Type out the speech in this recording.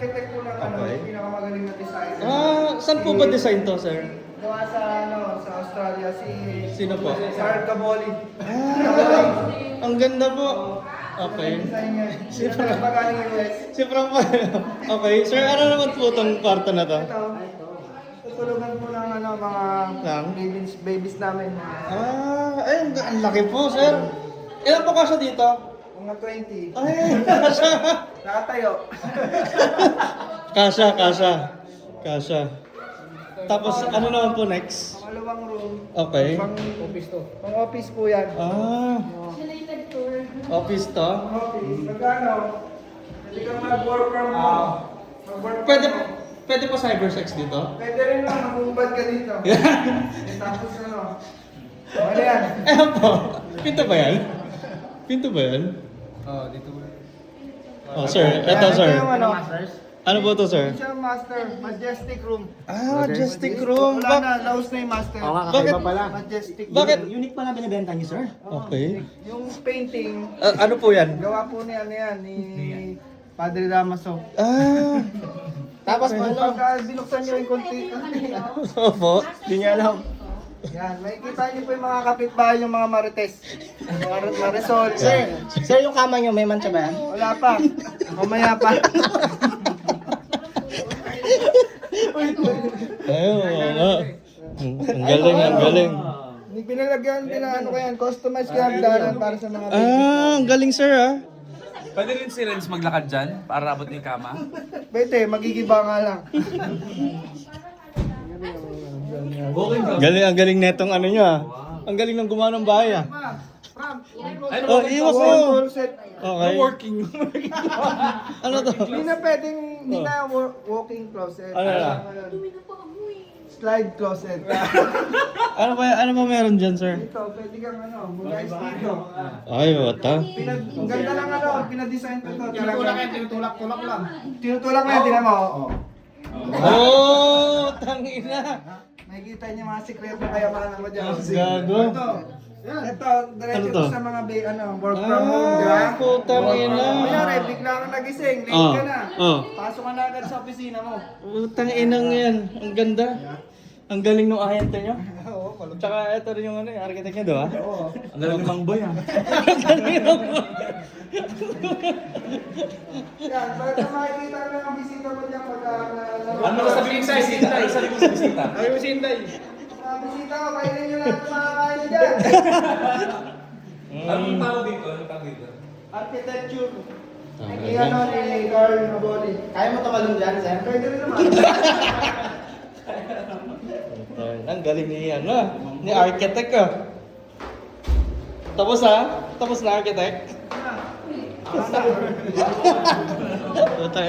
architect po ng ano, Okay. pinakamagaling na designer. Saan po ba design to, sir? Gawa sa sa Australia Sino po? Sir Gaboli. Ang ganda po. Okay. Design niya. Sino ba galing US? Si Frank pa. Okay, sir, ano naman po itong kwarto na to? Ito. Tutulugan po ng ano, mga Lang? babies namin. Ay, ang laki po, sir. Ilan po kasya dito? Mga 20. Ay, kasya. Nakatayo. Kasya. Tapos, ano naman po next? Pangalawang room. Okay. Pang office to. Pang office po yan. Office to? Office. Magkano? Pwede kang mag-work from home. Mag-work from Pwede, home. pwede po cybersex dito? Pwede rin lang, mag-ubad ka dito. Tapos ano? Ano yan? Ayan po. Pinto ba yan? Dito mo. Oh, sir. Ito, sir. Ito yung ano? Ano po to, sir? Ito yung master. Majestic room. Majestic room. Wala na, laos na yung master. Bakit? Majestic. Bakit? Unique pala binibenta niyo, sir? Okay. Yung painting, Ano po yan? gawa po ni ano yan, ni Padre Damaso. Tapos Pagka binuksan nyo yung konti, Opo. Hindi niya alam. yan, makikita nyo po yung mga kapitbahay, yung mga marites. Mga marisol. Sir, yung kama niyo, may mancha ba yan? Wala pa. Mamaya pa. Ayun, nga. Ang galing. Yung pinalagyan, ano ko yan, customized ko yan daran para sa mga Ang galing, sir, Pwede rin si Renz maglakad dyan para abot niyo yung kama. Pwede, magigiba nga lang. Ang galing netong ano nyo, Ang galing ng gumawa ng bahay, Oh, iwas mo. Wall set. Okay. Working. Ano to? Hindi na pwedeng, hindi na walking closet. Ano na? Slide closet. Ano ba meron dyan, sir? Dito, pwede kang ano, guys dito. Ay, wata. Ang ganda lang ano, pinadesign ko to. Tinutulak lang. Tinutulak lang, tinan mo. Tangina. Makikita niyo mga sikreto kayamanan mo dyan. Gago. Ito, diretso Ano to? to sa mga work from home, di ba? Putang ina. Kunyari, bigla kang nagising, late ka na. Pasok ka na agad sa opisina mo. Putang inang yan. Ang ganda. Ang galing ng ahente nyo. Oo, kalog. Tsaka ito rin yung architect nyo, di ba? Oo. Ang galing ni Mang Boy Yan, basta makikita mo yung bisita mo dyan pagka Ano mo sabihin sa bisita? Sabi mo sa bisita. Ay, mo si Inday. Mga bisita ko, kainin nyo lahat ng mga kain nyo dyan. Anong tawag dito? Architecture. Ni ano, ni Carl Naboli. Kaya mo tumalong dyan, sir? Pwede rin naman. Ang galing ni architect Tapos Tapos na architect? Puta,